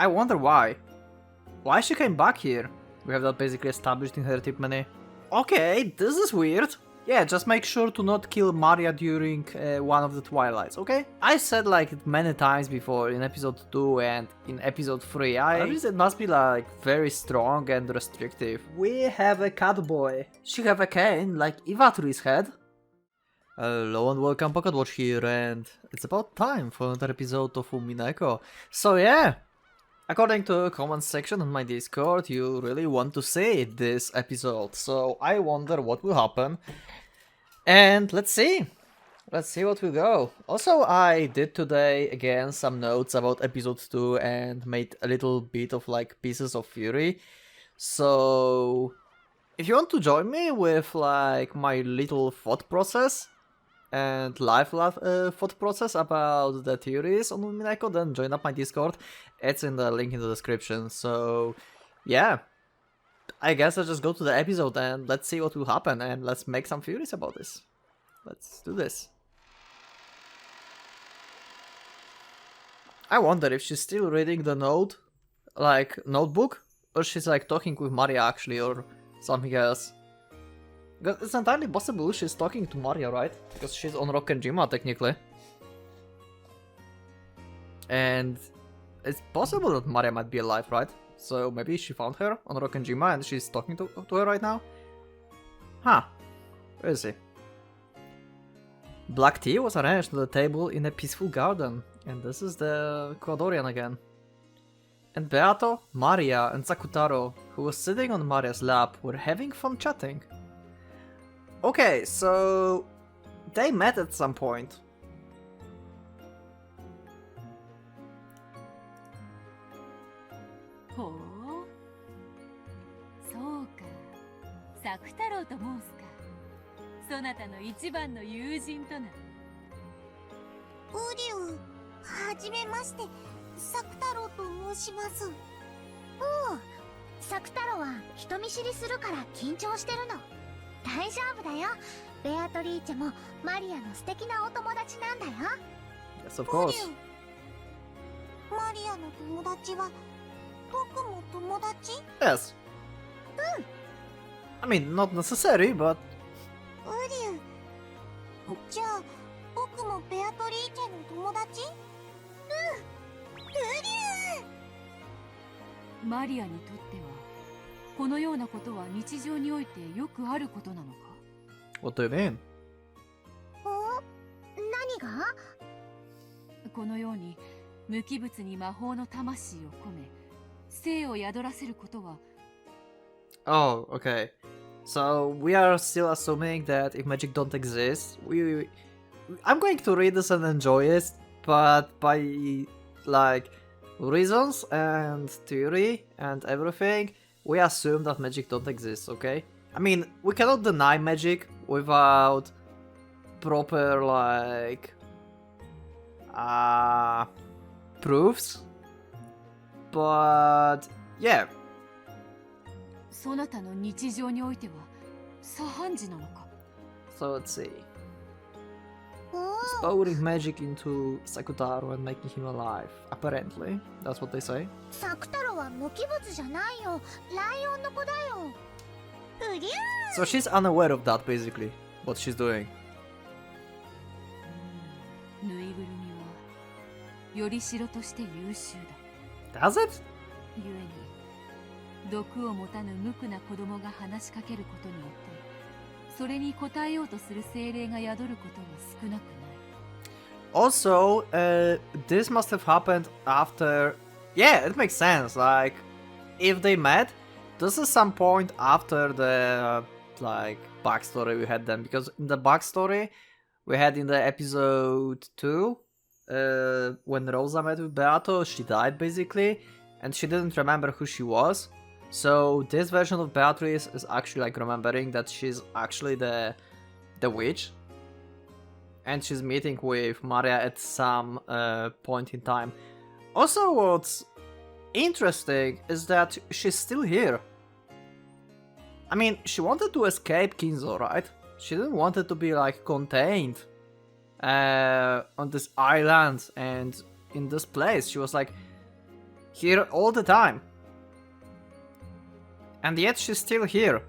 I wonder why. Why she came back here? We have that basically established in her tip menu. Okay, this is weird. Yeah, just make sure to not kill Maria during one of the Twilights, okay? I said like it many times before in episode 2 and in episode 3. I believe it must be like very strong and restrictive. We have a cat boy. She have a cane like Ivaturi's head. Hello and welcome, PocketWatch here, and it's about time for another episode of Umineko. So yeah, according to the comment section on my Discord, you really want to see this episode, so I wonder what will happen. And let's see what will go. Also, I did today again some notes about episode 2 and made a little bit of like pieces of Fury. So if you want to join me with like my little thought process and live thought process about the theories on Umineko, then join up my Discord. It's in the link in the description. So yeah, I guess I'll just go to the episode and let's see what will happen, and let's make some theories about this. Let's do this. I wonder if she's still reading the notebook, or she's like talking with Maria actually, or something else. Because it's entirely possible she's talking to Maria, right? Because she's on Rokkenjima technically. And it's possible that Maria might be alive, right? So maybe she found her on Rokkenjima and she's talking to her right now? Huh. Where is he? Black tea was arranged on the table in a peaceful garden. And this is the Ecuadorian again. And Beato, Maria and Sakutaro, who was sitting on Maria's lap, were having fun chatting. Okay, so they met at some point. Oh, そうか。作太郎と申すか。そなたの一番の友人とな。ウリュウ、はじめまして、作太郎と申します。おう、作太郎は人見知りするから緊張してるの。大丈夫だよ。ベアトリーチェもマリアの素敵なお友達なんだよ。Yes, of course. マリアの友達は僕も友達？ Yes. I mean, not necessary, but... ウリュウ、じゃあ僕もベアトリーチェの友達？ウリュウ！マリアにとっては、このようなことは日常においてよくあることなのか？ What do you mean? 何が？このように無機物に魔法の魂を込め、生を宿らせることは。 Oh, okay. So we are still assuming that if magic don't exist, I'm going to read this and enjoy it, but by like reasons and theory and everything, we assume that magic don't exist, okay? I mean, we cannot deny magic without proper like proofs, but yeah. そなたの日常においては左半時なのか？ So let's see. Pouring magic into Sakutaro and making him alive. Apparently, that's what they say. 作太郎は無機物じゃないよ。ライオンの子だよ。ウリュウ！ So she's unaware of that, basically, what she's doing. ぬいぐるみはよりしろとして優秀だ。 Does it? ゆえに毒を持たぬ無垢な子供が話しかけることによってそれに応えようとする精霊が宿ることは少なくない。 Also, this must have happened after... Yeah, it makes sense. Like, if they met, this is some point after the, like, backstory we had then. Because in the backstory we had in the episode 2, when Rosa met with Beato, she died basically, and she didn't remember who she was. So this version of Beatrice is actually like remembering that she's actually the witch, and she's meeting with Maria at some point in time. Also, what's interesting is that she's still here. I mean, she wanted to escape Kinzo, right? She didn't want it to be like contained on this island and in this place. She was like, Here all the time. And yet she's still here.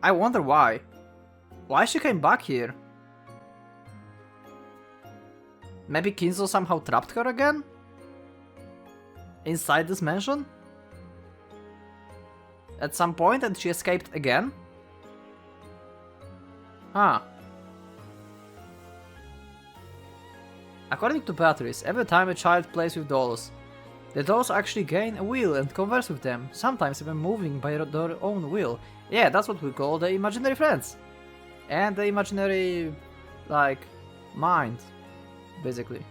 I wonder why. Why she came back here? Maybe Kinzo somehow trapped her again? Inside this mansion? At some point and she escaped again? Huh. According to Beatrice, every time a child plays with dolls, the dolls actually gain a will and converse with them, sometimes even moving by their own will. Yeah, that's what we call the imaginary friends. And the imaginary, like, mind, basically.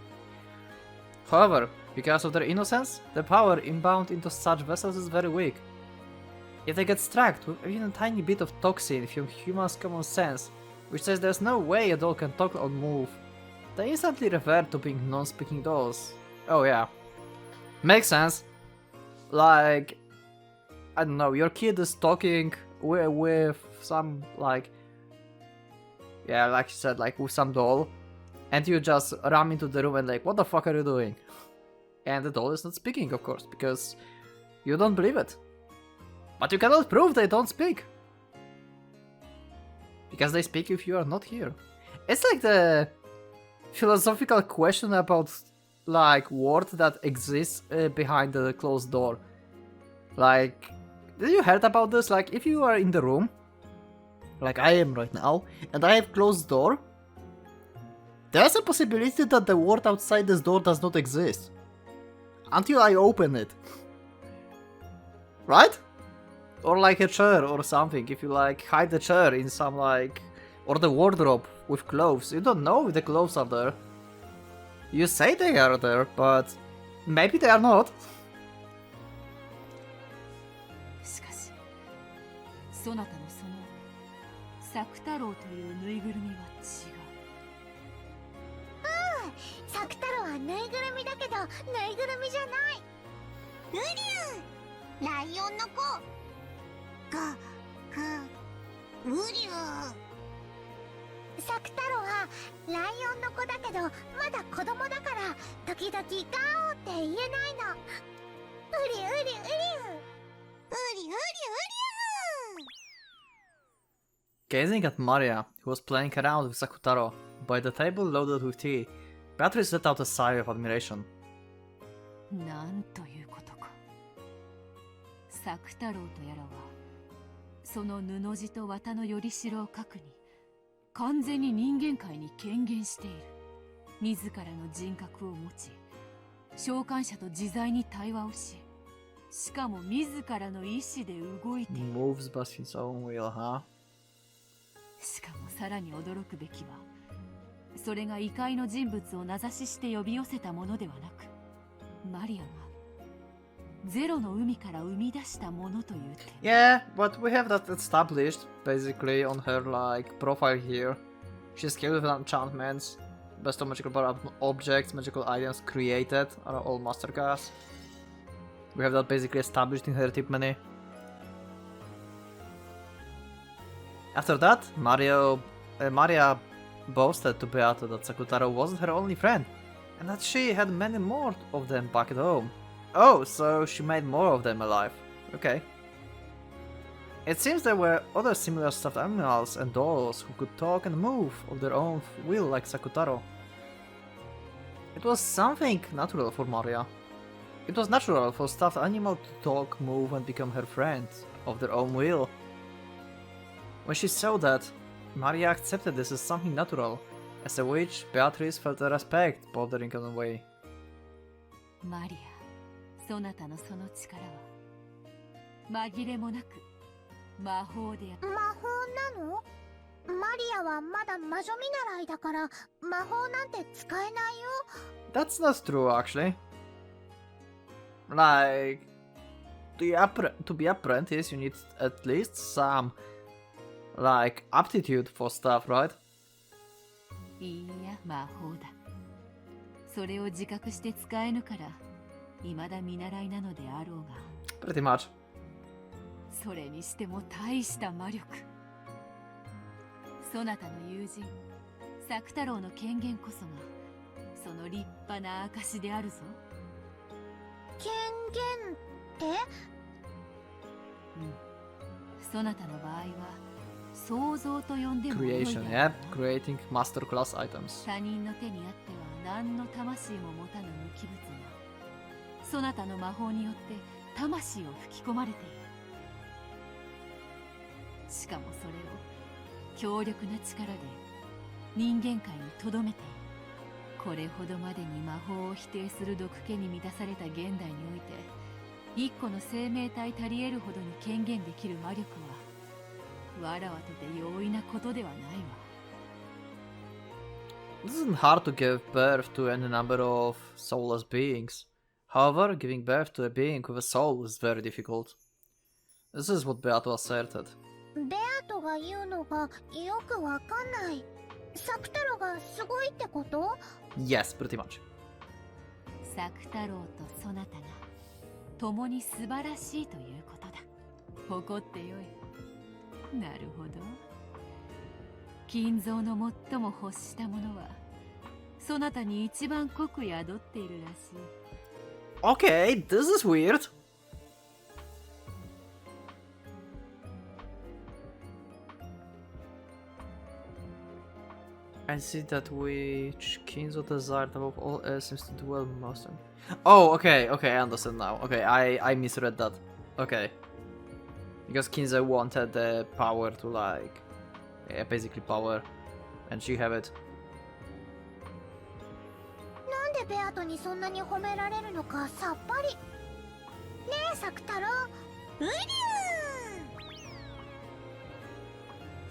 However, because of their innocence, the power inbound into such vessels is very weak. If they get struck with even a tiny bit of toxin from humans' common sense, which says there's no way a doll can talk or move, they instantly revert to being non-speaking dolls. Oh yeah. Makes sense. Like, I don't know, your kid is talking with some, like, yeah, like you said, like with some doll, and you just ram into the room and like, what the fuck are you doing? And the doll is not speaking, of course, because you don't believe it. But you cannot prove they don't speak. Because they speak if you are not here. It's like the philosophical question about, like, world that exists behind the closed door. Like, did you heard about this? Like, if you are in the room, like I am right now, and I have closed door, there's a possibility that the world outside this door does not exist. Until I open it. Right? Or like a chair or something, if you like hide the chair in some like, or the wardrobe with clothes, you don't know if the clothes are there. You say they are there, but maybe they are not. しかし、そなたのその作太郎というぬいぐるみは違う。サク太郎はぬいぐるみだけど、ぬいぐるみじゃない。ウリュウ、ライオンの子。ウリュウ。サク太郎はライオンの子だけど、まだ子供だから時々ガオって言えないの。ウリウリウリュウ。ウリウリウリュウ。 Gazing at Maria, who was playing around with Sakutaro, by the table loaded with tea, Beatrice let out a sigh of admiration. なんということか。作太郎とやらは、その布地と綿のよりしろを核に、完全に人間界に権限している。自らの人格を持ち、召喚者と自在に対話をし、しかも自らの意志で動いている。Moves by his own will, huh? しかもさらに驚くべきは、それが異界の人物を名指しして呼び寄せたものではなく、マリアがゼロの海から生み出したものという点。Yeah, but we have that established basically on her like profile here. She's skilled with enchantments, best of magical objects, magical items created are all master class. We have that basically established in her tip menu. After that, Maria boasted to Beata that Sakutaro wasn't her only friend, and that she had many more of them back at home. Oh, so she made more of them alive. Okay. It seems there were other similar stuffed animals and dolls who could talk and move of their own will like Sakutaro. It was something natural for Maria. It was natural for stuffed animal to talk, move and become her friend of their own will. When she saw that, Maria accepted this as something natural, as a witch, Beatrice felt a respect bordering on the way. マリア、そなたのその力は紛れもなく魔法である。魔法なの？マリアはまだ魔女見習いだから魔法なんて使えないよ。That's not true, actually. Like, to be apprentice, you need at least some, like, aptitude for stuff, right? いいや、魔法だ。それを自覚して使えぬから、未だ見習いなのであろうが。Pretty much. それにしても大した魔力。そなたの友人、作太郎の権限こそが、その立派な証であるぞ。権限？そなたの場合は創造と呼んでも良いだろう Creation, yeah. Creating master class items. 他人の手にあっては何の魂も持たぬ無機物がそなたの魔法によって魂を吹き込まれている。しかもそれを強力な力で人間界に留めている。これほどまでに魔法を否定する毒気に満たされた現代において一個の生命体足り得るほどに権限できる魔力はわらわとて容易なことではないわ。 It isn't hard to give birth to any number of soulless beings. However, giving birth to a being with a soul is very difficult. This is what Beato asserted. ベアトが言うのがよくわかんない。サク太郎がすごいってこと？ Yes, pretty much. サク太郎とそなたが共に素晴らしいということだ。誇ってよい。なるほど。金蔵の最も欲したものはそなたに一番濃く宿っているらしい。Okay, this is weird. I see that which Kinzo desired above all else seems to dwell most on. Oh, okay, I understand now. Okay, I misread that. Okay. Because Kinzo wanted the power to like... Yeah, basically power. And she have it. なんでベアトにそんなに褒められるのかさっぱり。ねえサク太郎、ウリュー。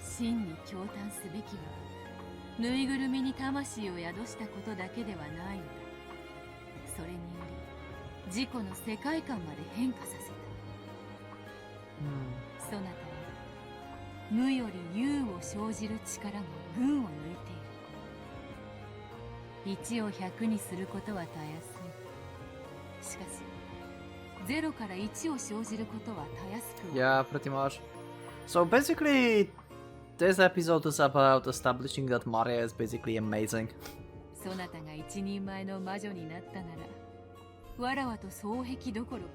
真に驚嘆すべきはぬいぐるみに魂を宿したことだけではないのだ。それにより自己の世界観まで変化させた。そなたは無より有を生じる力が群を抜いている。1を100にすることはたやすい。しかし0から1を生じることはたやすくは。 Yeah, pretty much. So basically, this episode is about establishing that Maria is basically amazing. そなたが一人前の魔女になったなら、わらわと双璧どころか、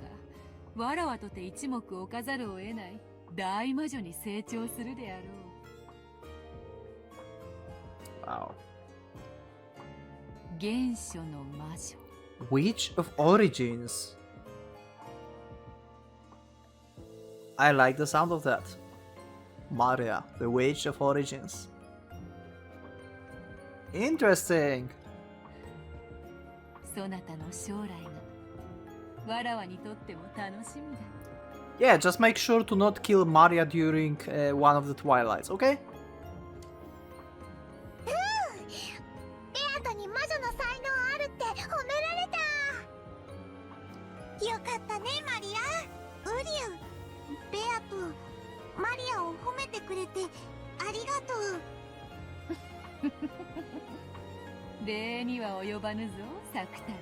わらわとて一目置かざるを得ない大魔女に成長するであろう。 Wow. 原初の魔女。 Witch of Origins. I like the sound of that. Maria, the Witch of Origins. Interesting. そなたの将来がわらわにとっても楽しみだ。 Yeah, just make sure to not kill Maria during one of the twilights, okay? ベアトに魔女の才能あるって褒められた。よかったねマリア。ウリュウ、ベアト、マリアを褒めてくれてありがとう。礼には及ばぬぞ、サク太郎。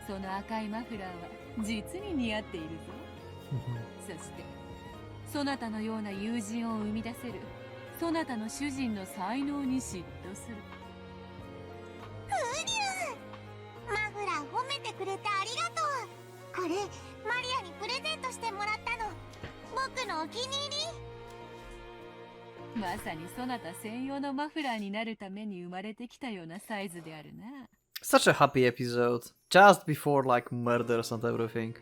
その赤いマフラーは実に似合っているぞ。そしてそなたのような友人を生み出せるそなたの主人の才能に嫉妬する。ウリュウ、マフラー褒めてくれてありがとう。これマリアにプレゼントしてもらったの。僕のお気に入り。まさにそなた専用のマフラーになるために生まれてきたようなサイズであるな。 Such a happy episode. Just before like murders and everything.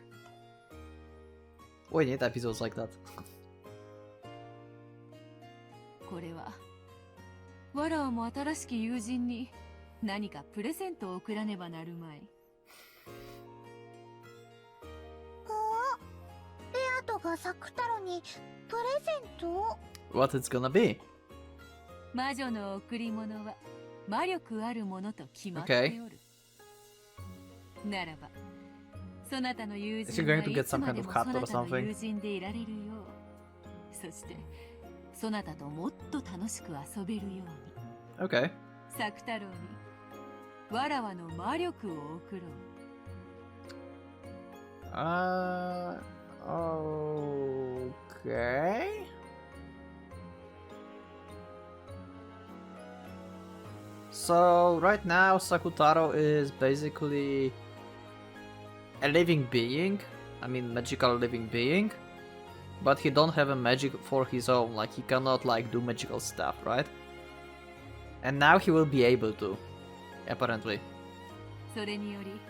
We need episodes like that. これはわらわも新しき友人に何かプレゼントを贈らねばなるまい。ベアトがサク太郎にプレゼントを。 What it's gonna be? 魔女の贈り物は魔力あるものと決まっておる。ならばそなたの友 Is 人 he が going to い get つ some ま kind で of も cat そ or なたの something? 友人でいられるよう、そしてそなたともっと楽しく遊べるように Okay. サク太郎にわらわの魔力を贈ろう。Okay. So right now Sakutaro is basically a living being I mean, magical living being. But he don't have a magic for his own, like he cannot like do magical stuff, right? And now he will be able to, apparently. それにより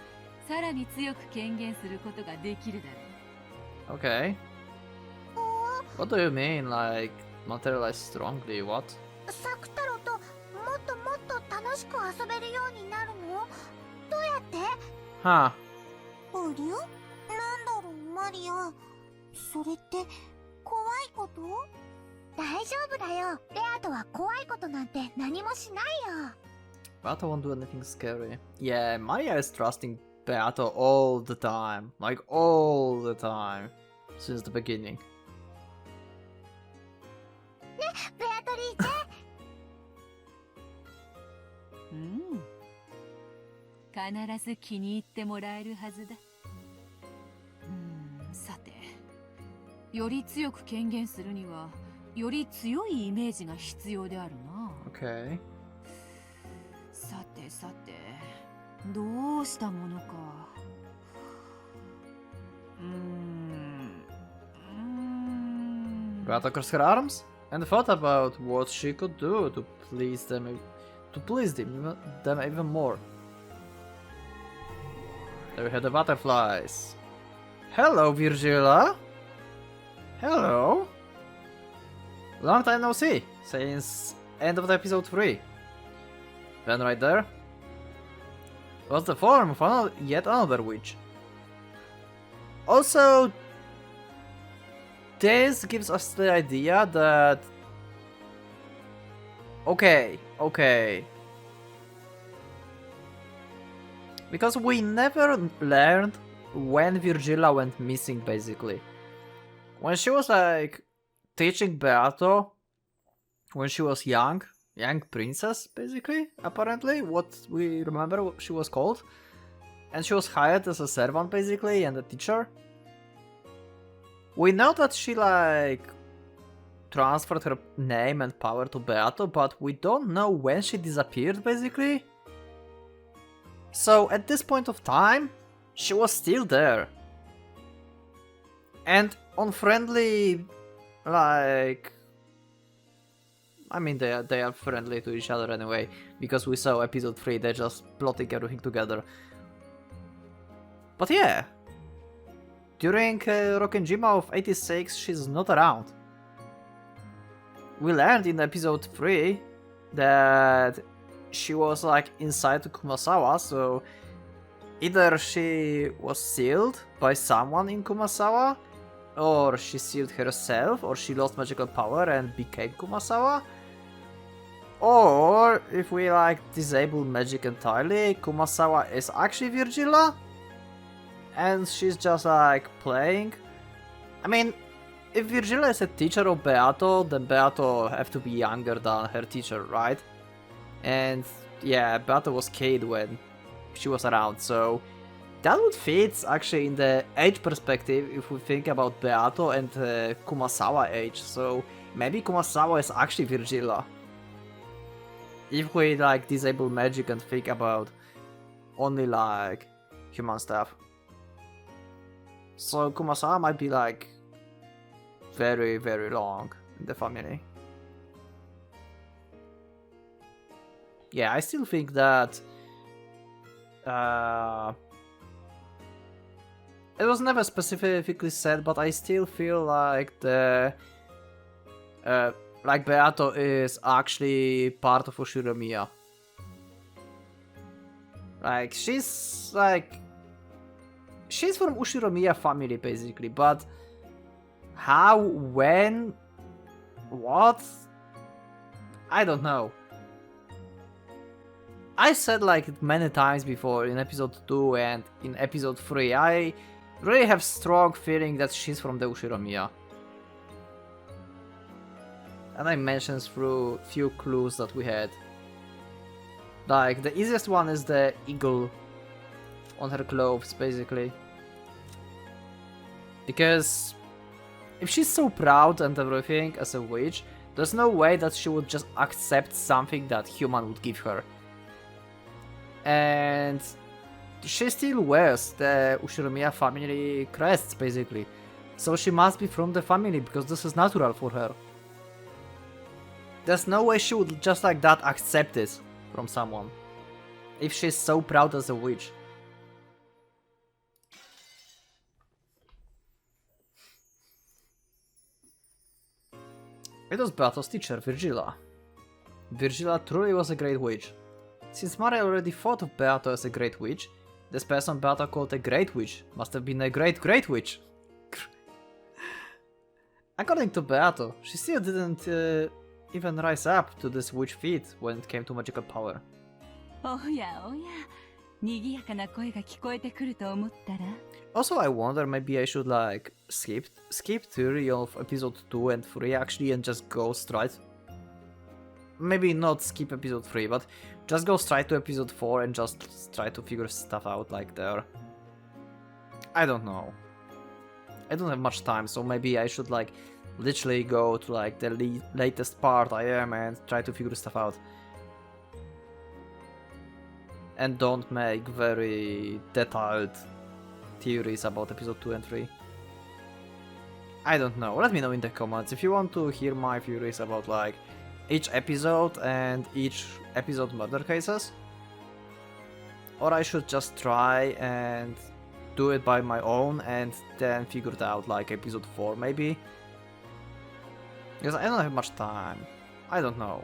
さらに強く権限することができるだろう。 Okay. What do you mean, like, materialize strongly? What? サク太郎ともっともっと楽しく遊べるようになるの？どうやって？ Huh. ありゃ？なんだろう、マリア。それって怖いこと？大丈夫だよ。ベアとは怖いことなんて何もしないよ。 Beato won't do anything scary. Yeah, Maria is trusting Beato all the time. Like, all the time. Since the beginning. ベアトリーチェ。必ず気に入ってもらえるはずだ。さて、より強く権限するにはより強いイメージが必要であるな。 Okay. さてさて、どうしたものか。Beato crossed her arms and thought about what she could do to please them, them even more. There we have the butterflies. Hello, Virgila. Hello. Long time no see, since end of the episode 3. Then right there was the form of yet another witch. Also, this gives us the idea that... Okay. Because we never learned when Virgila went missing, basically. When she was like teaching Beato, when she was young princess, basically, apparently, what we remember she was called. And she was hired as a servant, basically, and a teacher. We know that she, like, transferred her name and power to Beato, but we don't know when she disappeared, basically. So, at this point of time, she was still there. And unfriendly, like... I mean, they are friendly to each other anyway, because we saw episode 3, they're just plotting everything together. But yeah, during Rokkenjima of 86, she's not around. We learned in episode 3 that she was like inside Kumasawa, so either she was sealed by someone in Kumasawa, or she sealed herself, or she lost magical power and became Kumasawa. Or, if we like disable magic entirely, Kumasawa is actually Virgila, and she's just like playing. I mean, if Virgila is a teacher of Beato, then Beato have to be younger than her teacher, right? And yeah, Beato was kid when she was around, so that would fit actually in the age perspective if we think about Beato and Kumasawa age, so maybe Kumasawa is actually Virgila. If we like disable magic and think about only like human stuff. So Kumasawa might be like very, very long in the family. Yeah, I still think that it was never specifically said, but I still feel like the like Beato is actually part of Ushiromiya. Like she's from Ushiromiya family basically, but how, when, what? I don't know. I said like many times before in episode 2 and in episode 3, I really have strong feeling that she's from the Ushiromiya. And I mentioned through few clues that we had. Like, the easiest one is the eagle on her clothes, basically. Because if she's so proud and everything as a witch, there's no way that she would just accept something that human would give her. And she still wears the Ushiromiya family crests, basically. So she must be from the family, because this is natural for her. There's no way she would just like that accept this from someone. If she's so proud as a witch. It was Beato's teacher, Virgila. Virgila truly was a great witch. Since Maria already thought of Beato as a great witch, this person Beato called a great witch must have been a great witch. According to Beato, she still didn't even rise up to this witch feat when it came to magical power. おやおや、賑やかな声が聞こえてくると思ったら。Also, I wonder maybe I should like skip theory of episode 2 and 3 actually and just go straight. Maybe not skip episode 3, but just go straight to episode 4 and just try to figure stuff out like there. I don't know. I don't have much time, so maybe I should like literally go to like the latest part I am and try to figure stuff out. And don't make very detailed theories about episode 2 and 3. I don't know. Let me know in the comments if you want to hear my theories about like each episode and each episode murder cases. Or I should just try and do it by my own and then figure it out like episode 4 maybe. Because I don't have much time. I don't know.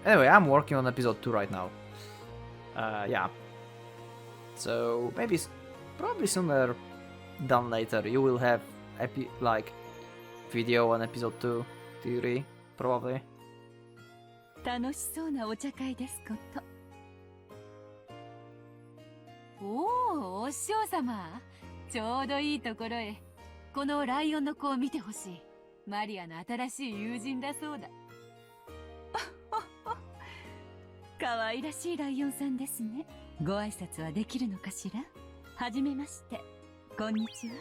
Anyway, I'm working on episode 2 right now. Yeah. So maybe probably sooner than later you will have like video on episode 2 theory probably. 楽しそうなお茶会ですこと。おお、お師匠様。ちょうどいいところへ。このライオンの子を見てほしい。マリアの新しい友人だそうだ。可愛らしいライオンさんですね。ご挨拶はできるのかしら。はじめまして。こんにちは。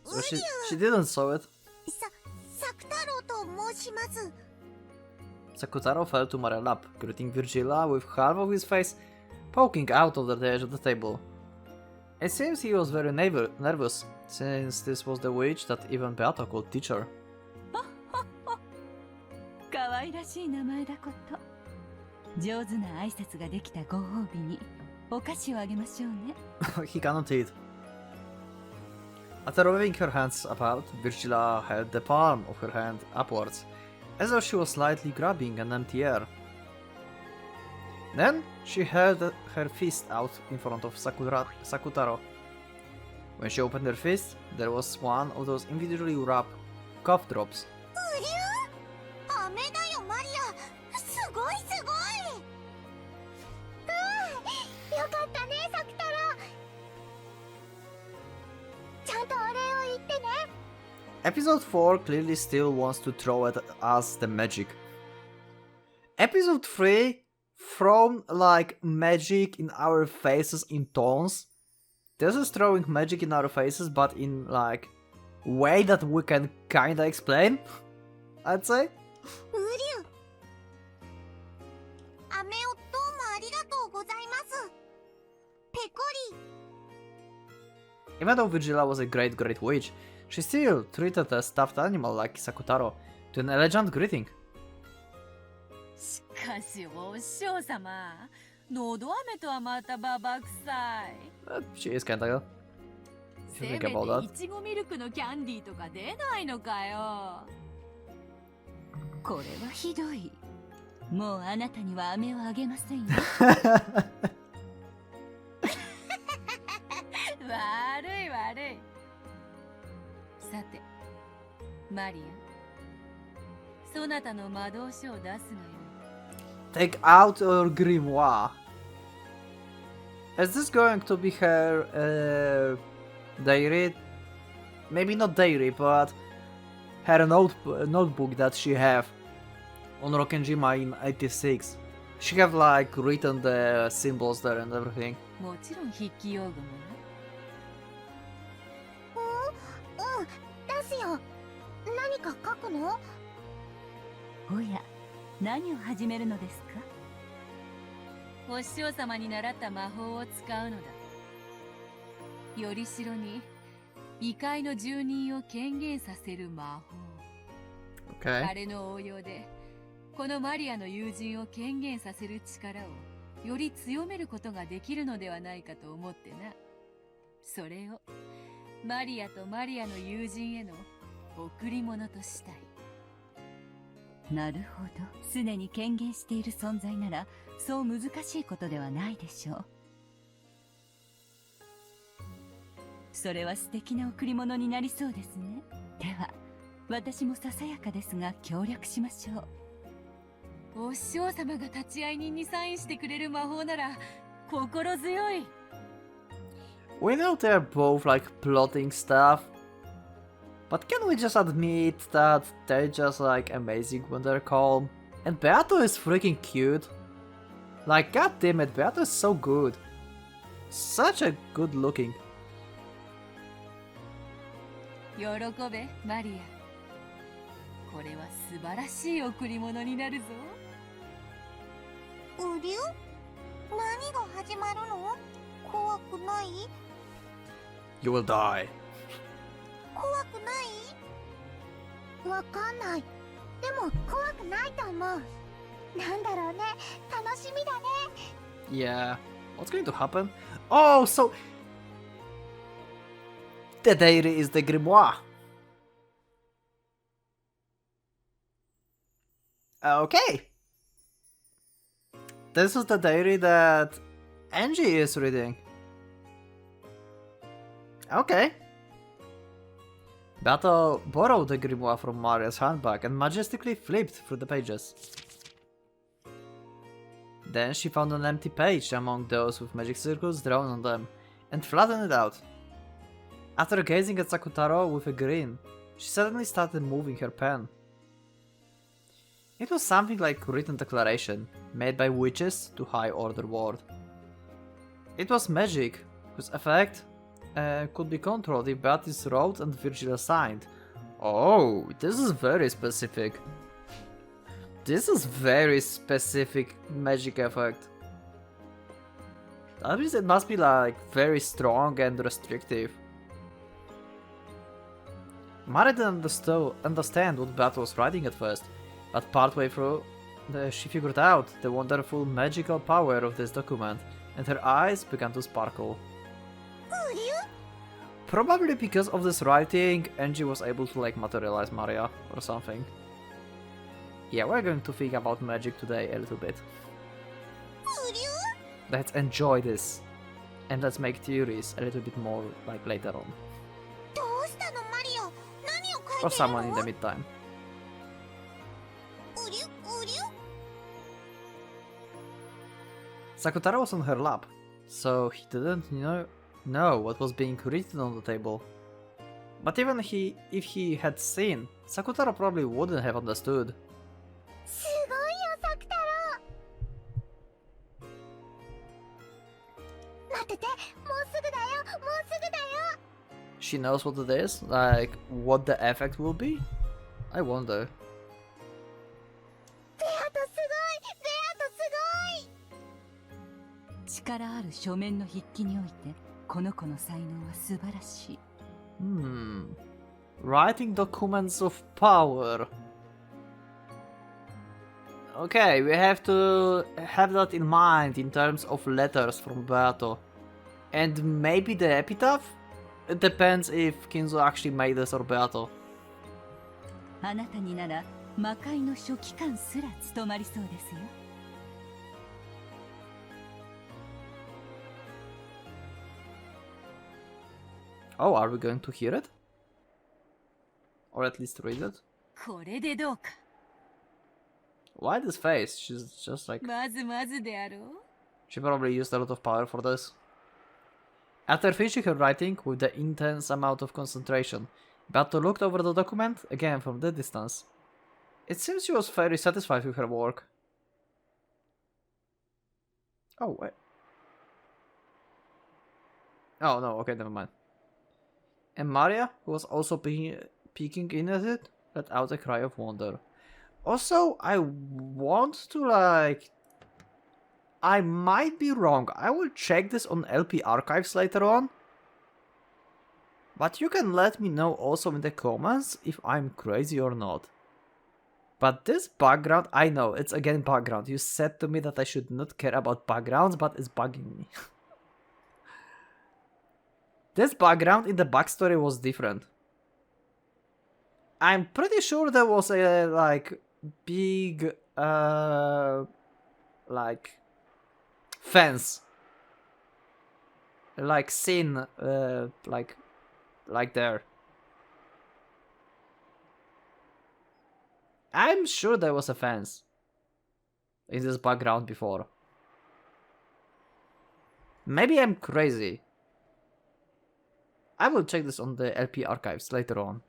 So she didn't saw it. サク太郎と申します。Sakutaro fell to Maria's lap, greeting Virgila with half of his face poking out of the edge of the table. It seems he was very nervous, since this was the witch that even Beato could teach her. 可愛らしい名前だこと。上手な挨拶ができたご褒美にお菓子をあげましょうね。He cannot eat. After waving her hands about, Virgila held the palm of her hand upwards, as though she was slightly grabbing an empty air. Then she held her fist out in front of Sakutaro. When she opened her fist, there was one of those individually wrapped cough drops. 飴だよマリア。すごいすごい。よかったねサク太郎。ちゃんとお礼を言ってね。Episode 4 clearly still wants to throw at us the magic. Episode 3 thrown like magic in our faces in tones. This is throwing magic in our faces, but in like way that we can kinda explain, I'd say. ウリュウ。飴をどうもありがとうございます。ペコリ。Even though Virgila was a great witch, she still treated a stuffed animal like Sakutaro to an elegant greeting. しかしお師匠様、のど飴とはまたババ臭い。She is kinda. せめていちごミルクのキャンディーとか出ないのかよ。これはひどい。もうあなたには飴をあげませんよ。悪い悪い。さて、マリア、そなたの魔導書を出すがよい。Take out your grimoire. Is this going to be her diary? Maybe not diary, but her notebook that she have on Rockenjima in 86. She have like written the symbols there and everything. もちろん筆記用具もね。出すよ。何か書くの？おや、何を始めるのですか？お師匠様に習った魔法を使うのだ。よりしろに異界の住人を権限させる魔法。Okay. あれの応用でこのマリアの友人を権限させる力をより強めることができるのではないかと思ってな。それをマリアとマリアの友人への贈り物としたい。なるほど。すでに権限している存在ならそう難しいことではないでしょう。それは素敵な贈り物になりそうですね。では私もささやかですが協力しましょう。お師匠様が立会人にサインしてくれる魔法なら心強い。 We know they're both like plotting stuff, but can we just admit that they're just like amazing when they're calm? And Beato is freaking cute. Like, god damn it, Beato is so good. Such a good looking. 喜べマリア。これは素晴らしい贈り物になるぞ。うりゅ？何が始まるの？怖くない？ You will die. 怖くない？わかんない。でも怖くないと思う。なんだろうね。楽しみだね。Yeah. What's going to happen? Oh, so... The diary is the grimoire. Okay. This is the diary that Angie is reading. Okay. Beato borrowed the grimoire from Maria's handbag and majestically flipped through the pages. Then she found an empty page among those with magic circles drawn on them, and flattened it out. After gazing at Sakutaro with a grin, she suddenly started moving her pen. It was something like a written declaration, made by witches to High Order Ward. It was magic, whose effect could be controlled if Beatrice wrote and Virgil signed. Oh, this is very specific. This is very specific magic effect. That means it must be like very strong and restrictive. Mara didn't understand what Beato was writing at first, but partway through, she figured out the wonderful magical power of this document, and her eyes began to sparkle. Probably because of this writing, Angie was able to like materialize Maria or something. Yeah, we're going to think about magic today a little bit. Let's enjoy this, and let's make theories a little bit more like later on. Or someone in the meantime. Sakutaro was on her lap, so he didn't know what was being written on the table. But even if he had seen, Sakutaro probably wouldn't have understood. She knows what it is? Like, what the effect will be? I wonder. 力ある書面の筆記においてこの子の才能は素晴らしい。Writing documents of power. Okay, we have to have that in mind in terms of letters from Beato. And maybe the epitaph? It depends if Kinzo actually made this or Beato. あなたになら魔界の書記官すら務まりそうですよ。Oh, are we going to hear it? Or at least read it? これでどうか。 Why this face? She's just like... まずまずであろう。 She probably used a lot of power for this. After finishing her writing with the intense amount of concentration, Beato looked over the document again from the distance. It seems she was very satisfied with her work. Oh, wait. Oh, no, okay, never mind. And Maria, who was also peeking in at it, let out a cry of wonder. Also, I want to, like... I might be wrong. I will check this on LP archives later on. But you can let me know also in the comments if I'm crazy or not. But this background, I know, it's again background. You said to me that I should not care about backgrounds, but it's bugging me. This background in the backstory was different. I'm pretty sure there was a, like, big, like, fence. Like, scene, like there. I'm sure there was a fence in this background before. Maybe I'm crazy. I will check this on the LP archives later on.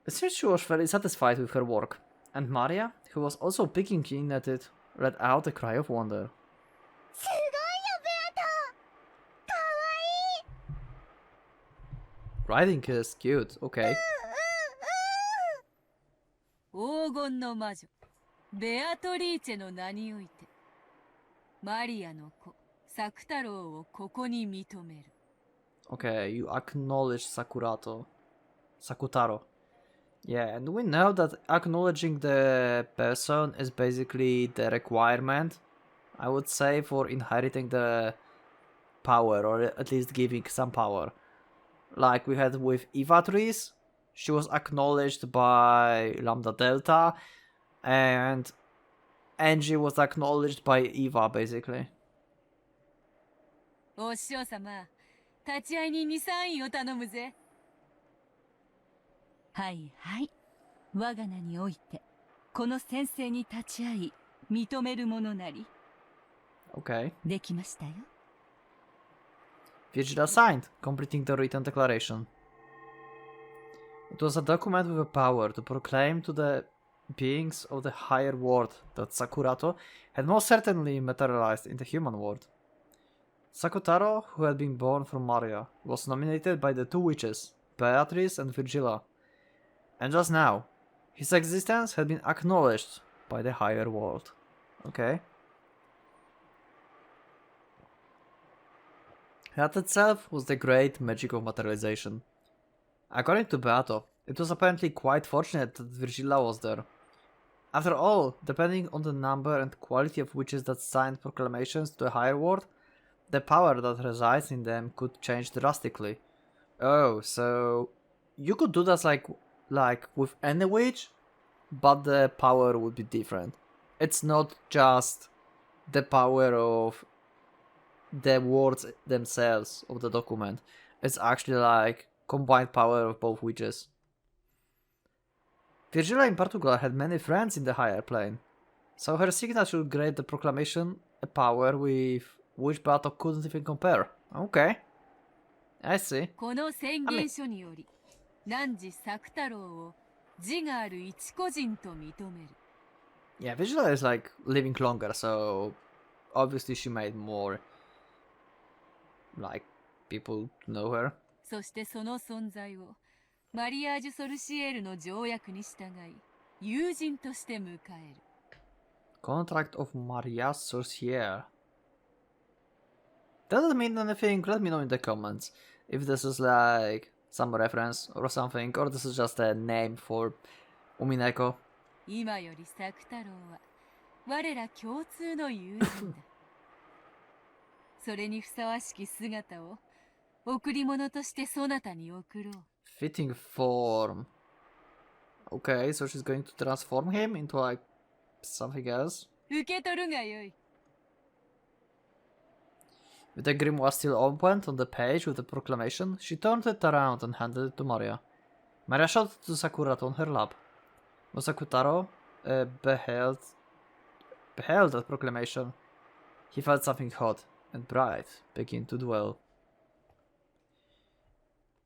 It seems she was very satisfied with her work, and Maria, who was also peeking in at it, let out a cry of wonder. すごいよベアト。かわいい。 Riding is cute, okay. 黄金の魔女ベアトリーチェの名においてマリアの子サク太郎をここに認める。 Okay, you acknowledge Sakutaro. Yeah, and we know that acknowledging the person is basically the requirement, I would say, for inheriting the power, or at least giving some power. Like we had with Ivatrice, she was acknowledged by Lambda Delta, and Angie was acknowledged by Eva, basically. お師匠様、立ち会いに2、3位を頼むぜ。はいはい。我が名において、この先生に立ち会い、認めるものなり。Okay. できましたよ。Virgila signed, completing the written declaration. It was a document with a power to proclaim to the beings of the higher world that Sakurato had most certainly materialized in the human world. Sakutaro, who had been born from Maria, was nominated by the two witches, Beatrice and Virgila, and just now, his existence had been acknowledged by the higher world. Okay. That itself was the great magic of materialization. According to Beato, it was apparently quite fortunate that Virgila was there. After all, depending on the number and quality of witches that signed proclamations to the higher world, the power that resides in them could change drastically. Oh, so you could do that like with any witch, but the power would be different. It's not just the power of the words themselves of the document. It's actually like combined power of both witches. Virgila in particular had many friends in the higher plane, so her signature gave the proclamation a power with which Beato couldn't even compare. Okay, I see. この宣言書により、汝作太郎を自我ある一個人と認める。 Yeah, Virgila is like living longer, so obviously she made more like people know her. そしてその存在をマリアージュ・ソルシエールの条約に従い友人として迎える。 Contract of Maria Sorcière. Doesn't mean anything. Let me know in the comments if this is like some reference or something, or this is just a name for Umineko. 今より作太郎は我ら共通の友人だ。それにふさわしき姿を贈り物としてそなたに贈ろう。 Fitting form. Okay, so she's going to transform him into like something else. 受け取るがよい。 With the grimoire still opened on the page with the proclamation, she turned it around and handed it to Maria. Maria showed it to Sakurato on her lap. When Sakutaro beheld that proclamation, he felt something hot and bright begin to dwell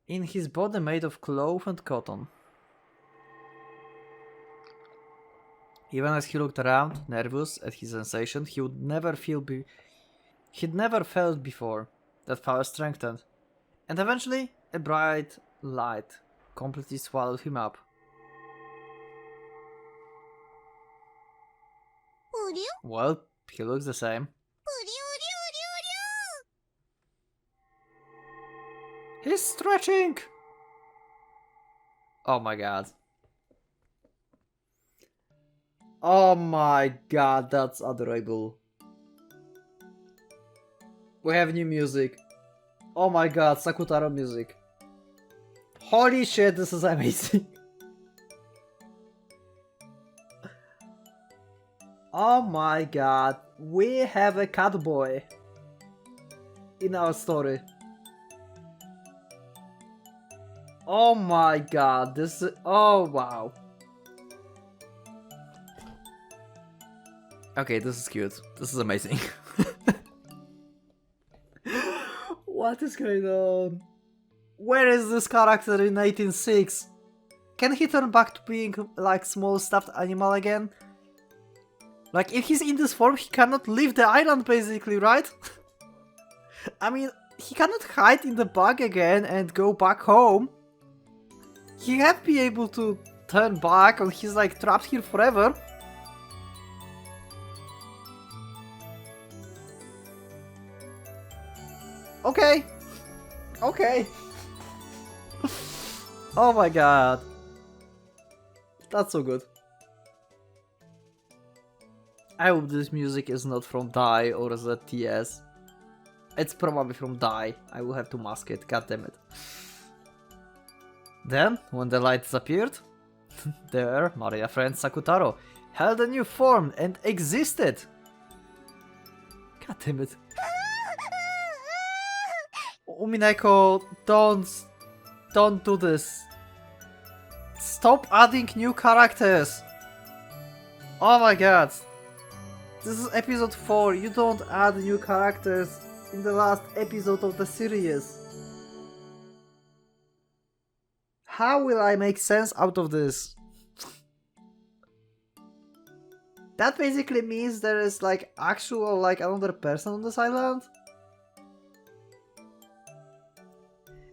in his body made of cloth and cotton. Even as he looked around, nervous at his sensation he'd never felt before, that power strengthened, and eventually a bright light completely swallowed him up. うリュ Well, he looks the same. プリュリュリュリュ He's stretching! Oh my god. Oh my god, that's adorable. We have new music. Oh my god, Sakutaro music. Holy shit, this is amazing. Oh my god, we have a cat boy in our story. Oh my god, this is... Oh wow. Okay, this is cute. This is amazing. What is going on? Where is this character in 1806? Can he turn back to being like small stuffed animal again? Like if he's in this form, he cannot leave the island basically, right? I mean, he cannot hide in the bug again and go back home. He can't be able to turn back and he's like trapped here forever. Okay. Okay. Oh my god. That's so good. I hope this music is not from Die or ZTS. It's probably from Die. I will have to mask it, god damn it. Then, when the light disappeared, there, Maria friend Sakutaro held a new form and existed. God damn it. Umineko, don't do this. Stop adding new characters. Oh my god. This is episode 4. You don't add new characters in the last episode of the series. How will I make sense out of this? That basically means there is like actual like another person on this island?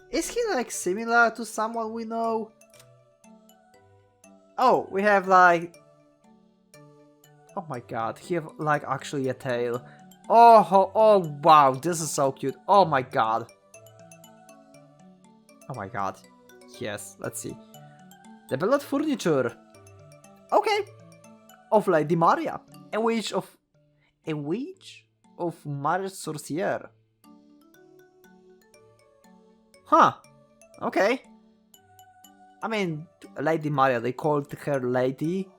Is he like similar to someone we know? Oh, we have like... Oh my god, he have like actually a tail. Oh wow, this is so cute. Oh my god. Oh my god. Yes, let's see. The Ballad Furniture. Okay. Of Lady Maria. A witch of marriage sorcier. Huh. Okay. I mean, Lady Maria, they called her Lady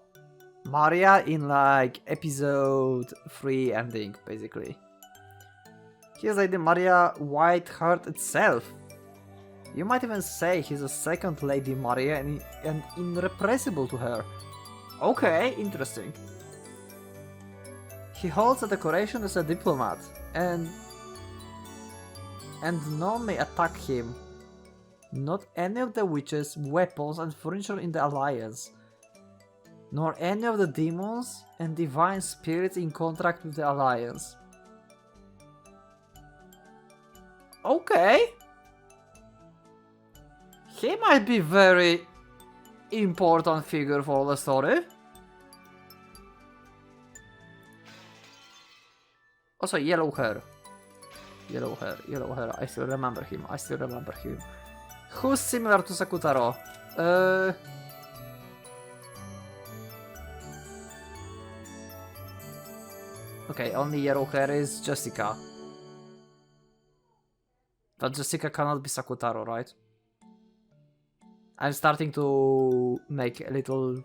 Maria in like episode 3 ending, basically. Here's Lady Maria White Heart itself. You might even say he's a second Lady Maria and irrepressible to her. Okay, interesting. He holds a decoration as a diplomat, and none may attack him. Not any of the witches, weapons, and furniture in the Alliance, nor any of the demons and divine spirits in contract with the Alliance. Okay. He might be very important figure for the story. Also, yellow hair. Yellow hair. I still remember him. Who's similar to Sakutaro? Okay, only yellow hair is Jessica. But Jessica cannot be Sakutaro, right? I'm starting to make a little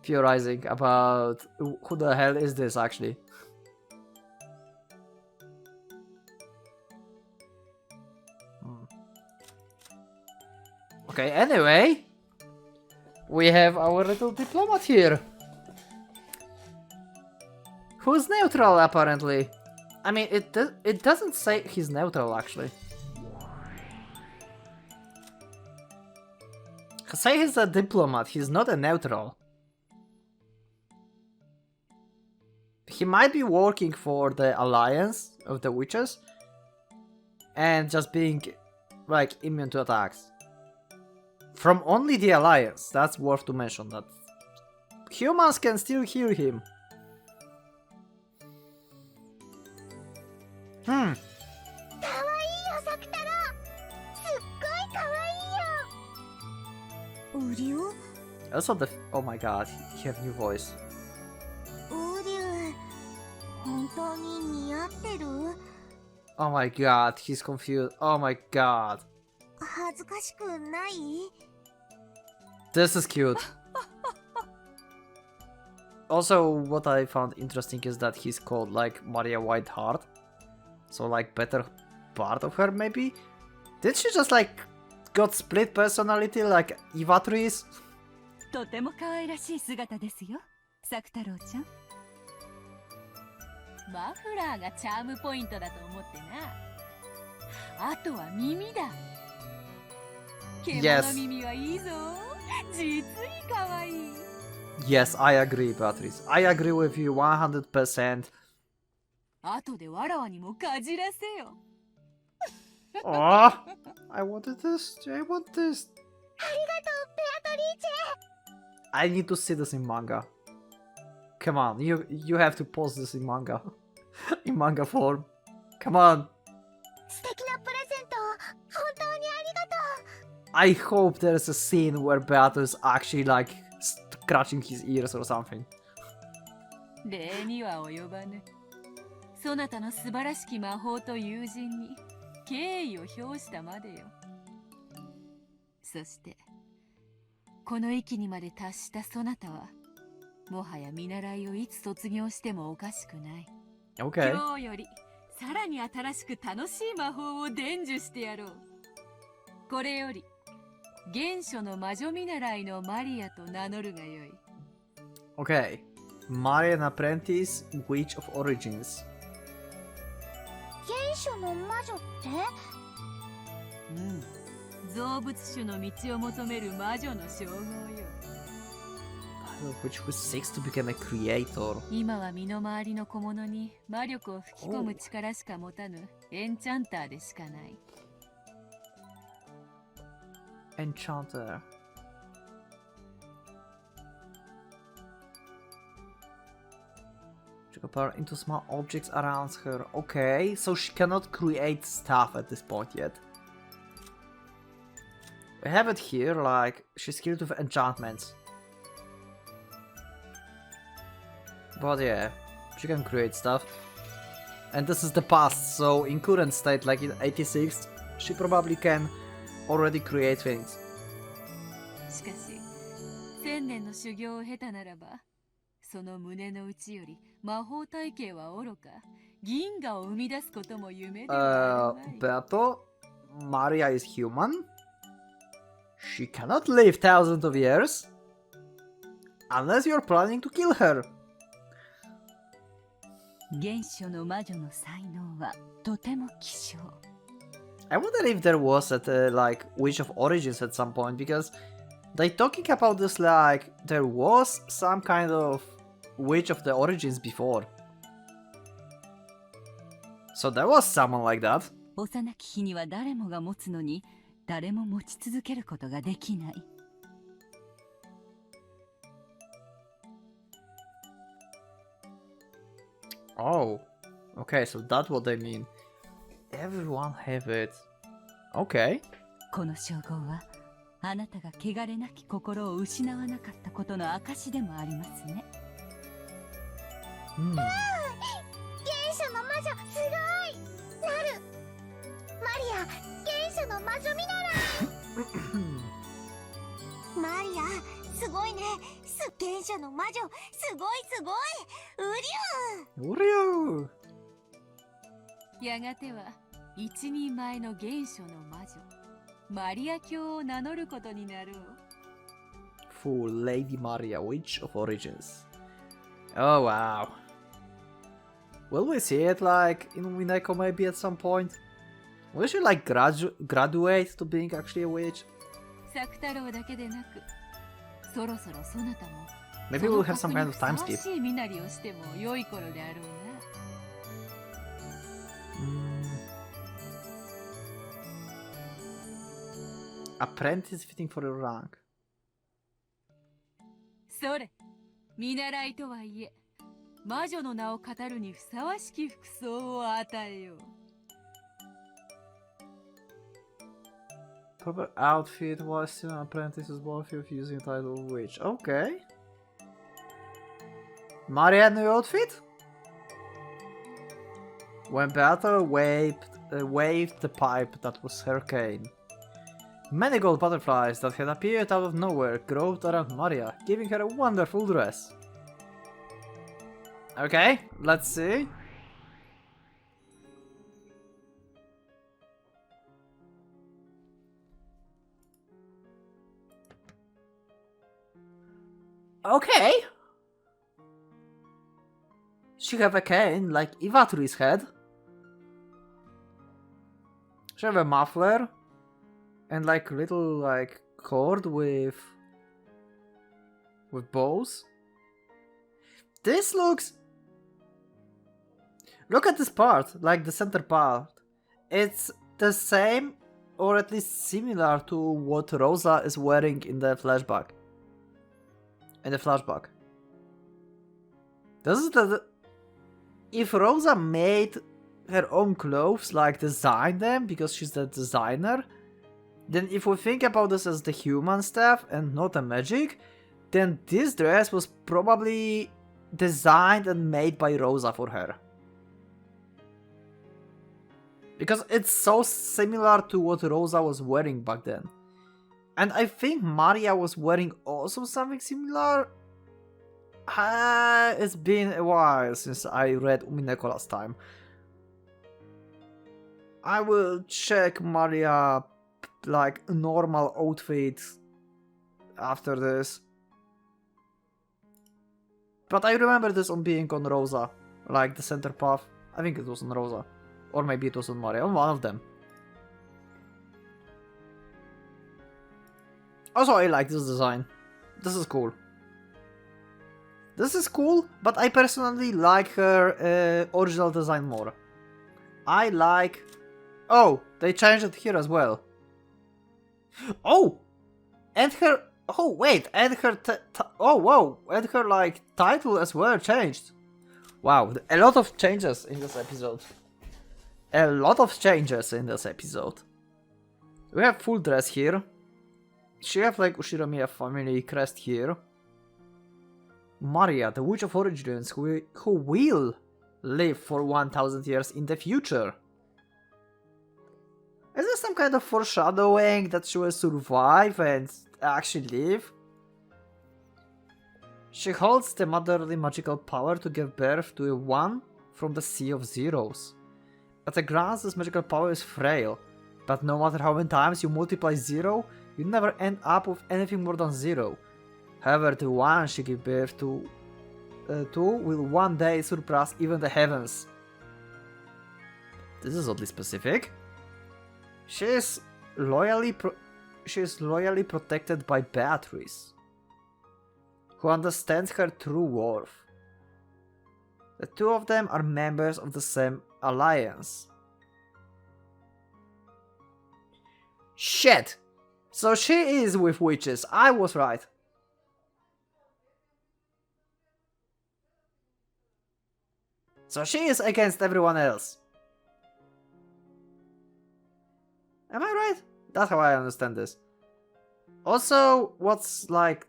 theorizing about who the hell is this actually. Okay, anyway, we have our little diplomat here. Who's neutral apparently. I mean, it doesn't say he's neutral actually. Say he's a diplomat, he's not a neutral. He might be working for the Alliance of the Witches and just being like immune to attacks. From only the Alliance, that's worth to mention that humans can still heal him. Hmm. かわいいよサクタロすっごいかわいいよ。ウリュ Also the oh my god, you have new voice. ウリュ本当に似合ってる？ Oh my god, he's confused. Oh my god. 恥ずかしくない？ This is cute. Also, what I found interesting is that he's called like Maria Whiteheart. So like better part of her maybe? Did she just like got split personality like Eva trees? とても可愛らしい姿ですよ、サク太郎ちゃん。マフラーがチャームポイントだと思ってな。あとは耳だ。獣耳はいいぞ。実に可愛い。Yes, I agree, Beatrice. I agree with you 100%. あとでわらわにもかじらせよ。Oh, I wanted this. I want this. ありがとうベアトリーチェ。 I need to see this in manga. Come on, you have to post this in manga. In manga form. Come on. 素敵なプレゼント本当にありがとう。 I hope there's a scene where Beatrice actually like scratching his ears or something. 礼には及ばぬ。そなたの素晴らしき魔法と友人に敬意を表したまでよ。そしてこの域にまで達したそなたはもはや見習いをいつ卒業してもおかしくない。 Okay. 今日よりさらに新しく楽しい魔法を伝授してやろう。これより原初の魔女見習いのマリアと名乗るがよい。 Okay. Marian Apprentice, Witch of Origins. 原初の魔女って？造物種の道を求める魔女の称号よ。Which who seeks to become a creator. 今は身の回りの小物に魔力を吹き込む力しか持たぬエンチャンターでしかない。Enchanter. Took apart into small objects around her. Okay, so she cannot create stuff at this point yet. We have it here, like, she's skilled with enchantments. But yeah, she can create stuff. And this is the past, so in current state, like in 86, she probably can already create things. しかし、1000年の修行を経たならば、その胸の内より魔法体系はおろか、銀河を生み出すことも夢ではあるまい。Beto, Maria is human. She cannot live thousands of years. Unless you're planning to kill her. 原初の魔女の才能はとても希少。I wonder if there was a like Witch of Origins at some point, because they talking about this like there was some kind of Witch of the Origins before. So there was someone like that. 幼き日には誰もが持つのに誰も持ち続けることができない。Oh, okay, so that's what they mean. Everyone have it. Okay. この称号はあなたが汚れなき心を失わなかったことの証でもありますね。Hmm. 原初の魔女すごいなる。マリア原初の魔女見習い。マリアすごいね。原初の魔女すごいすごい。ウリュー。 Uryu! やがては一人前の原初の魔女マリア教を名乗ることになろう。 Full Lady Maria, Witch of Origins. Oh wow. Will we see it like in Umineko maybe at some point? Will she like graduate to being actually a witch? サク太郎だけでなく、そろそろそなたも Maybe we'll have some kind of time その格にふ skip. さわしい身なりをしても良い頃であろうな。Apprentice fitting for your rank. それ、見習いとはいえ魔女の名を語るにふさわしき服装を与えよう。Proper outfit while still an apprentice is worthy of using the title of witch. Okay. Maria new outfit? When Beata waved the pipe that was her cane. Many gold butterflies that had appeared out of nowhere groved around Maria, giving her a wonderful dress. Okay, let's see. Okay. She have a cane like Ivaturi's head. She have a muffler and like little like cord with bows. This looks. Look at this part, like the center part. It's the same or at least similar to what Rosa is wearing in the flashback. This is the if Rosa made her own clothes, like designed them because she's the designer, then if we think about this as the human stuff and not a magic, then this dress was probably designed and made by Rosa for her. Because it's so similar to what Rosa was wearing back then. And I think Maria was wearing also something similar. It's been a while since I read Umineko last time. I will check Maria like normal outfit after this. But I remember this on being on Rosa, like the center path. I think it was on Rosa. Or maybe it was on Maria, on one of them. Also, I like this design. This is cool. This is cool, but I personally like her original design more. I like... Oh, they changed it here as well. Oh! And her... Oh, wait, and her... Oh, whoa, and her, like, title as well changed. Wow, a lot of changes in this episode. A lot of changes in this episode. We have full dress here. She have like Ushiromiya family crest here. Maria, the Witch of Origins, who will live for 1000 years in the future. Is this some kind of foreshadowing that she will survive and actually live? She holds the motherly magical power to give birth to a one from the Sea of Zeros. At a glance, this magical power is frail, but no matter how many times you multiply zero, you never end up with anything more than zero. However, the one she gives birth to will one day surpass even the heavens. This is oddly specific. She is loyally protected by Beatrice, who understands her true worth. The two of them are members of the same alliance. Shit! So she is with witches. I was right. So she is against everyone else. Am I right? That's how I understand this. Also, what's like...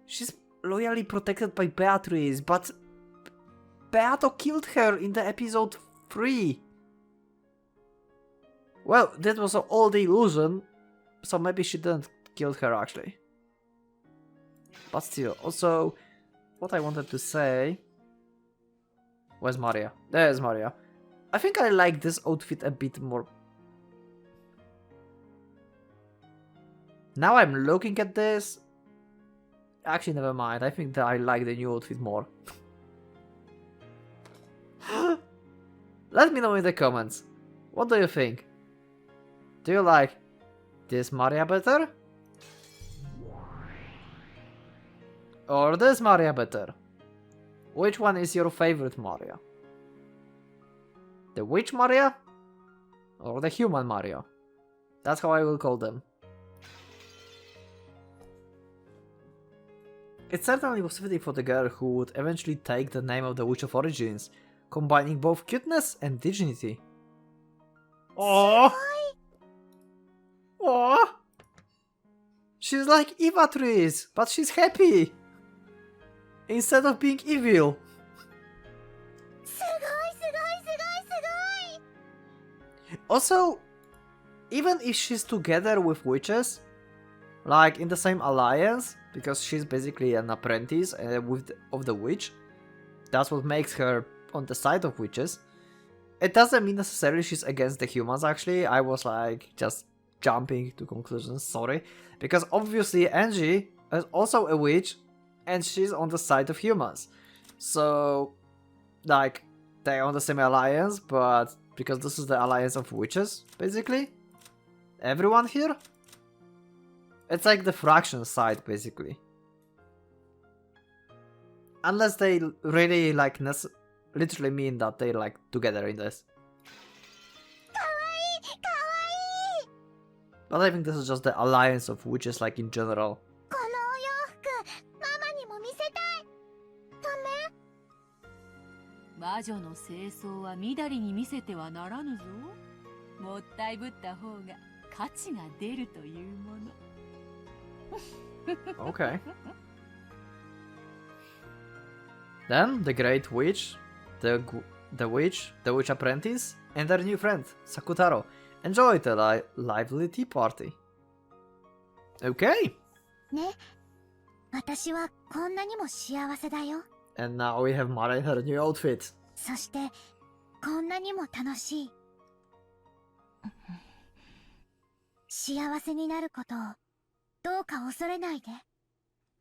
She's loyally protected by Beatrice, but Beato killed her in the episode 3. Well, that was all the illusion, so maybe she didn't kill her actually. But still, also, what I wanted to say... Where's Maria? There's Maria. I think I like this outfit a bit more. Now I'm looking at this. Actually, never mind. I think that I like the new outfit more. Let me know in the comments. What do you think? Do you like this Maria better? Or this Maria better? Which one is your favorite Maria? The witch Maria? Or the human Maria? That's how I will call them. It certainly was fitting for the girl who would eventually take the name of the Witch of Origins, combining both cuteness and dignity. Oh! Aww. She's like Evatrice, but she's happy. Instead of being evil. すごいすごいすごいすごい Also, even if she's together with witches, like in the same alliance, because she's basically an apprentice of the witch, that's what makes her on the side of witches. It doesn't mean necessarily she's against the humans, actually. I was like just jumping to conclusions, sorry. Because obviously Angie is also a witch and she's on the side of humans. So, like, they're on the same alliance, but because this is the alliance of witches, basically. Everyone here? It's like the fraction side, basically. Unless they really, like, literally mean that they're, like, together in this. かわいいかわいい But I think this is just the alliance of witches, like, in general. このお洋服ママにも見せたいダメ魔女の清掃はみだりに見せてはならぬぞ。もったいぶった方が価値が出るというもの。Okay. Then the Great Witch, the witch apprentice, and their new friend Sakutaro enjoyed a lively tea party. Okay. ね私はこんなにも幸せだよ And now we have Mara in her new outfit. そしてこんなにも楽しい幸せになることをどうか恐れないで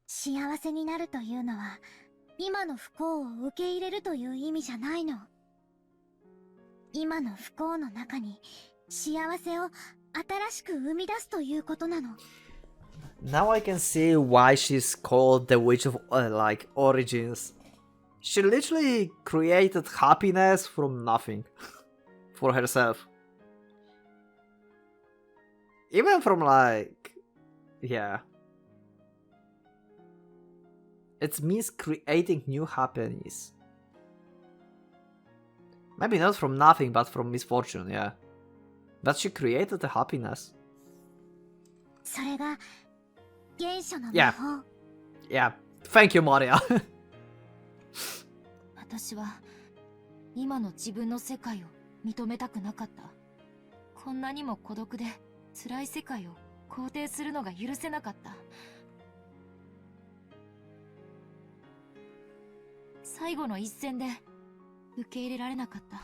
幸せになるというのは今の不幸を受け入れるという意味じゃないの今の不幸の中に幸せを新しく生み出すということなの Now I can see why she's called the Witch of like Origins. She literally created happiness from nothing for herself. Even from like, yeah. It means creating new happiness. Maybe not from nothing, but from misfortune, yeah. But she created the happiness. それが原初の魔法 Yeah. Thank you, Maria. 私は今の自分の世界を認めたくなかった。こんなにも孤独で辛い世界を肯定するのが許せなかった。最後の一戦で受け入れられなかった。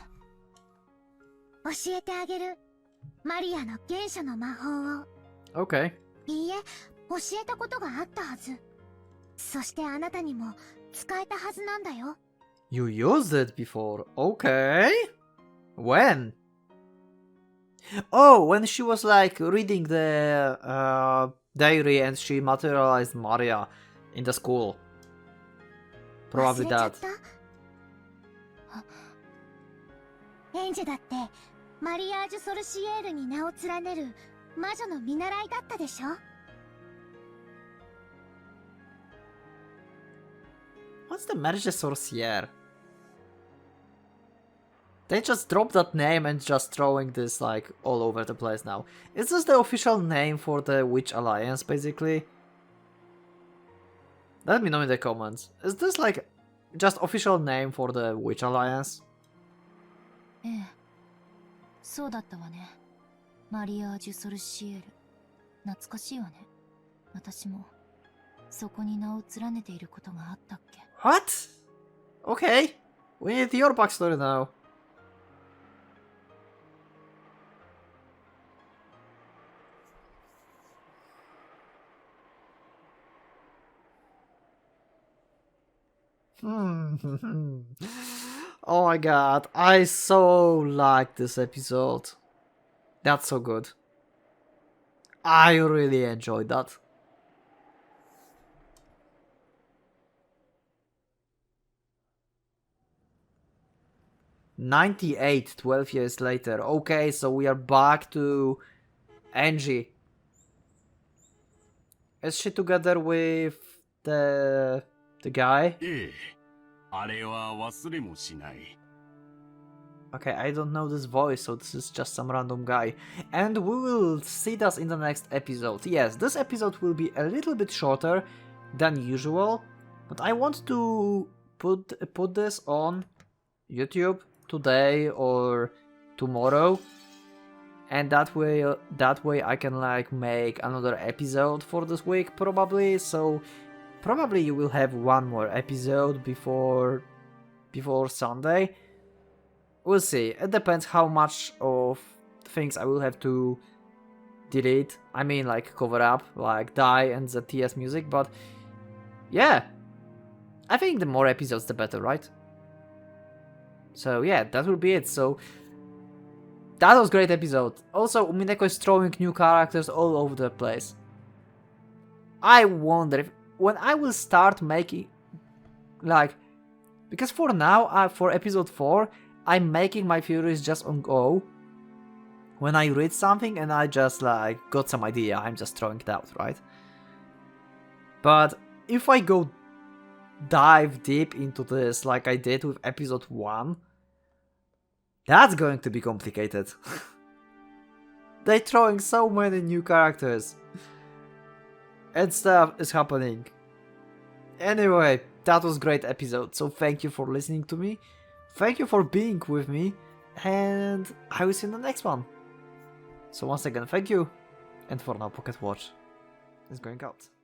教えてあげるマリアの原初の魔法を Okay. いいえ教えたことがあったはずそしてあなたにも使えたはずなんだよ You used it before. Okay. When? Oh, when she was like reading the diary and she materialized Maria in the school. 忘 Probably れちゃっ that. たエンジェだってマリアージュ・ソルシエールに名を連ねる魔女の見習いだったでしょ What's the Marge Sorcière? They just dropped that name and just throwing this like all over the place now. Is this the official name for the Witch Alliance, basically? Let me know in the comments. Is this like just official name for the Witch Alliance? ええ、そうだったわね。マリアージュ・ソルシエール。懐かしいわね。私もそこに名を連ねていることがあったっけ What? Okay. We need your backstory now. Oh my god, I so like this episode. That's so good. I really enjoyed that. '98, 12 years later. Okay, so we are back to Angie. Is she together with the guy? ええ、あれは忘れもしない。Okay, I don't know this voice, so this is just some random guy. And we will see that in the next episode. Yes, this episode will be a little bit shorter than usual, but I want to put this on YouTube today or tomorrow, and that way I can like make another episode for this week probably. So probably you will have one more episode before Sunday. We'll see. It depends how much of things I will have to delete. I mean, like cover up, like Dai and the TS music. But yeah, I think the more episodes, the better, right? So yeah, that will be it. So that was a great episode. Also, Umineko is throwing new characters all over the place. I wonder if when I will start making, like, because for now, for episode 4, I'm making my theories just on go. When I read something and I just like got some idea, I'm just throwing it out, right? But if I go dive deep into this like I did with episode 1, that's going to be complicated. They're throwing so many new characters. And stuff is happening. Anyway, that was a great episode, so thank you for listening to me. Thank you for being with me, and I will see you in the next one. So once again, thank you, and for now, Pocket Watch is going out.